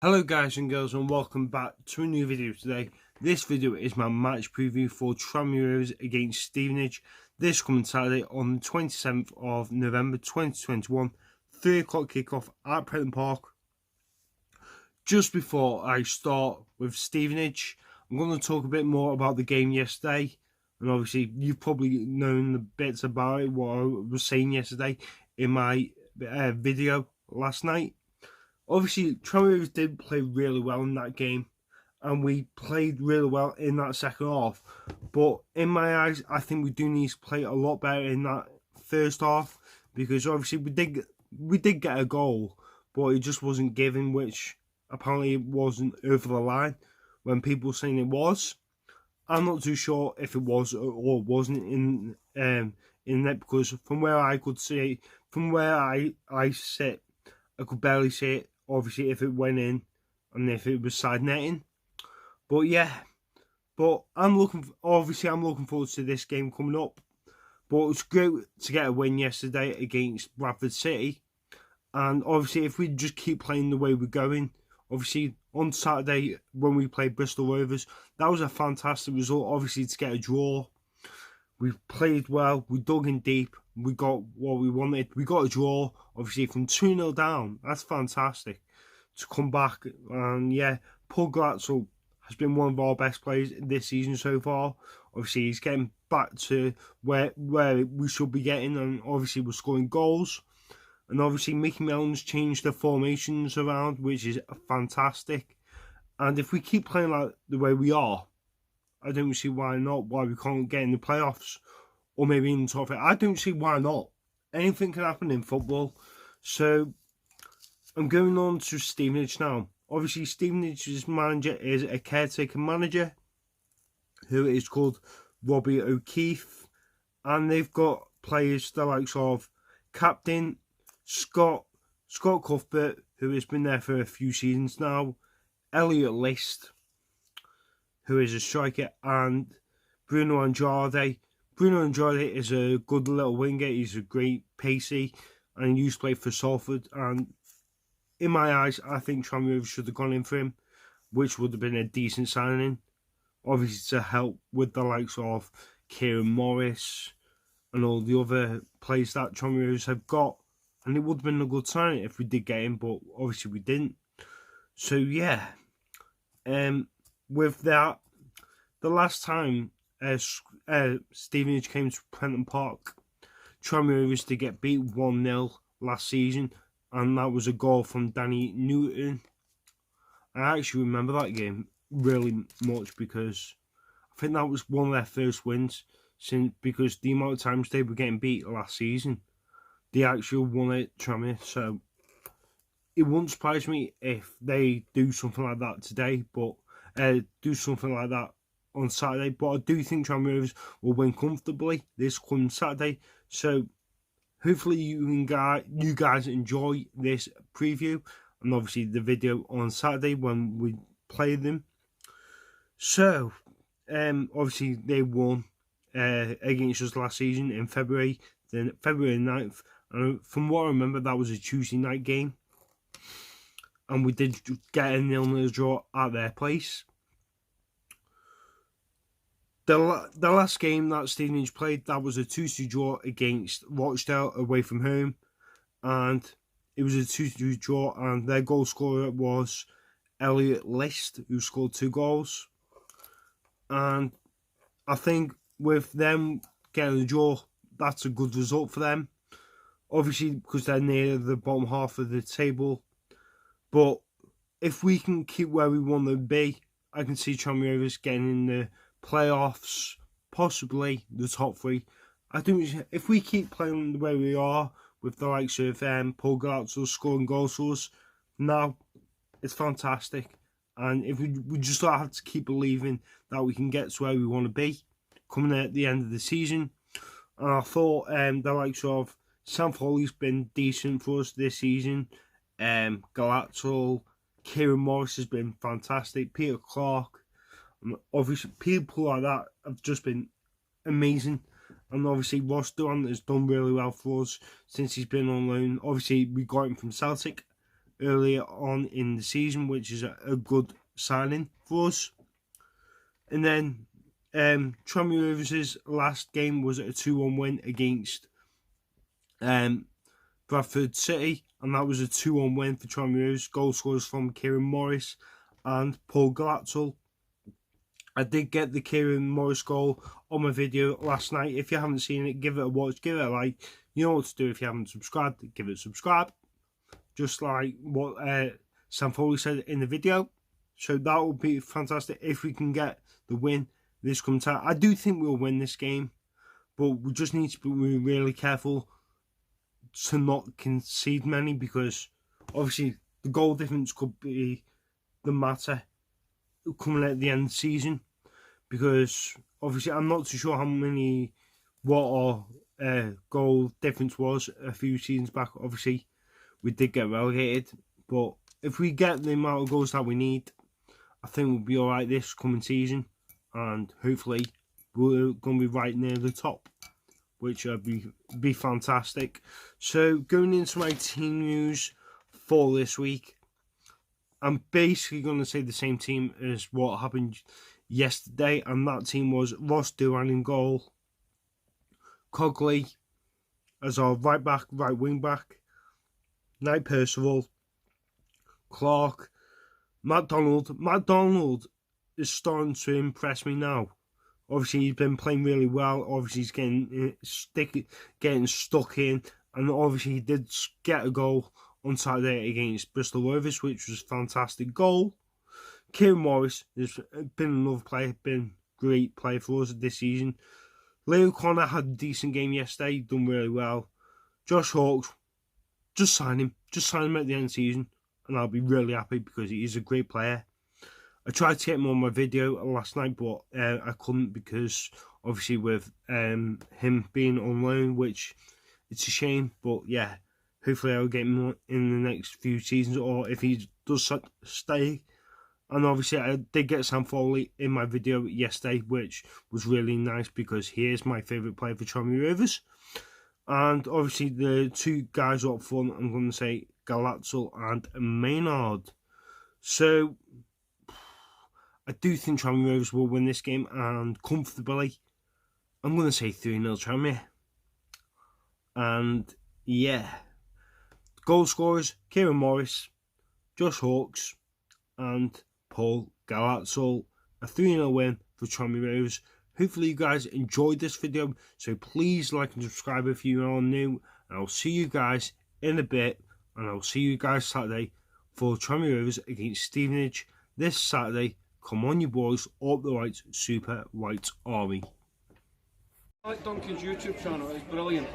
Hello guys and girls, and welcome back to a new video today. This video is my match preview for Tranmere Rovers against Stevenage. This coming Saturday on the 27th of November 2021, 3 o'clock kickoff at Prenton Park. Just before I start with Stevenage, I'm going to talk a bit more about the game yesterday. And obviously you've probably known the bits about it, what I was saying yesterday in my video last night. Obviously, Tranmere Rovers did play really well in that game, and we played really well in that second half. But in my eyes, I think we do need to play a lot better in that first half, because obviously we did get a goal, but it just wasn't given, which apparently it wasn't over the line when people were saying it was. I'm not too sure if it was or wasn't in it, because from where I could see, from where I sit, I could barely see it. Obviously, if it went in and if it was side netting, but yeah, I'm looking forward to this game coming up. But it's great to get a win yesterday against Bradford City, and obviously if we just keep playing the way we're going, obviously on Saturday when we played Bristol Rovers, that was a fantastic result. Obviously to get a draw, we played well, we dug in deep, we got what we wanted. We got a draw, obviously from 2-0 down. That's fantastic to come back. And yeah, Paul Glatzel has been one of our best players this season so far. Obviously he's getting back to where we should be getting, and obviously we're scoring goals. And obviously Mickey Mellon's changed the formations around, which is fantastic. And if we keep playing like the way we are, I don't see why we can't get in the playoffs, or maybe in the top 8. I don't see why not. Anything can happen in football. So I'm going on to Stevenage now. Obviously Stevenage's manager is a caretaker manager who is called Robbie O'Keefe, and they've got players the likes of captain Scott Cuthbert, who has been there for a few seasons now, Elliot List, who is a striker, and Bruno Andrade. Bruno Andrade is a good little winger. He's a great pacey, and he used to play for Salford. And in my eyes, I think Tranmere Rovers should have gone in for him, which would have been a decent signing. Obviously to help with the likes of Kieran Morris and all the other players that Tranmere Rovers have got. And it would have been a good signing if we did get him, but obviously we didn't. So yeah, with that, the last time Stevenage came to Prenton Park, Tranmere Rovers to get beat 1-0 last season, and that was a goal from Danny Newton. I actually remember that game really much, because I think that was one of their first wins because the amount of times they were getting beat last season, they actually won it, Tranmere. So it wouldn't surprise me if they do something like that today, but do something like that on Saturday. But I do think Tranmere Rovers will win comfortably this coming Saturday. So hopefully you guys enjoy this preview, and obviously the video on Saturday when we play them. So obviously they won against us last season in February 9th. And from what I remember, that was a Tuesday night game, and we did get a 0-0 draw at their place. The last game that Stevenage played, that was a 2-2 draw against Rochdale away from home, and it was a 2-2 draw, and their goal scorer was Elliot List, who scored 2 goals. And I think with them getting a draw, that's a good result for them. Obviously, because they're near the bottom half of the table. But if we can keep where we want to be, I can see Tranmere Rovers getting in the playoffs, possibly the top 3. I think if we keep playing the way we are, with the likes of Paul Glatzel scoring goals for us, now it's fantastic. And if we just have to keep believing that we can get to where we want to be coming at the end of the season. And I thought the likes of Sam Foley's been decent for us this season. Glatzel, Kieran Morris has been fantastic. Peter Clark, and obviously people like that have just been amazing. And obviously Ross Durant has done really well for us since he's been on loan. Obviously we got him from Celtic earlier on in the season, which is a good signing for us. And then Tranmere Rovers' last game was a 2-1 win against Bradford City, and that was a 2-1 win for Tranmere Rovers. Goal scorers from Kieran Morris and Paul Glatzel. I did get the Kieran Morris goal on my video last night. If you haven't seen it, give it a watch, give it a like. You know what to do. If you haven't subscribed, give it a subscribe. Just like what Sam Foley said in the video. So that will be fantastic if we can get the win this coming time. I do think we'll win this game, but we just need to be really careful to not concede many, because obviously the goal difference could be the matter coming at the end of the season, because obviously I'm not too sure what our goal difference was a few seasons back. Obviously we did get relegated, but if we get the amount of goals that we need, I think we'll be alright this coming season, and hopefully we're going to be right near the top, which would be fantastic. So going into my team news for this week, I'm basically going to say the same team as what happened yesterday, and that team was Ross Duran in goal, Cogley as our right wing back, Knight Percival, Clark, MacDonald. MacDonald is starting to impress me now. Obviously, he's been playing really well. Obviously, he's getting stuck in, and obviously he did get a goal on Saturday against Bristol Rovers, which was a fantastic goal. Kieran Morris has been another player, been a great player for us this season. Leo Connor had a decent game yesterday, done really well. Josh Hawkes, just sign him at the end of the season, and I'll be really happy because he's a great player. I tried to get him on my video last night, but I couldn't, because obviously with him being on loan, which it's a shame. But yeah, hopefully I'll get him in the next few seasons, or if he does stay. And obviously I did get Sam Foley in my video yesterday, which was really nice because he is my favourite player for Tranmere Rovers. And obviously the two guys up front, I'm going to say Glatzel and Maynard. So I do think Tranmere Rovers will win this game, and comfortably. I'm going to say 3-0 Tranmere. And yeah, goal scorers, Kieran Morris, Josh Hawkes and Paul Glatzel. A 3-0 win for Tranmere Rovers. Hopefully you guys enjoyed this video, so please like and subscribe if you are new, and I'll see you guys in a bit, and I'll see you guys Saturday for Tranmere Rovers against Stevenage this Saturday. Come on you boys, up the right Super White Army. I like Duncan's YouTube channel, it's brilliant.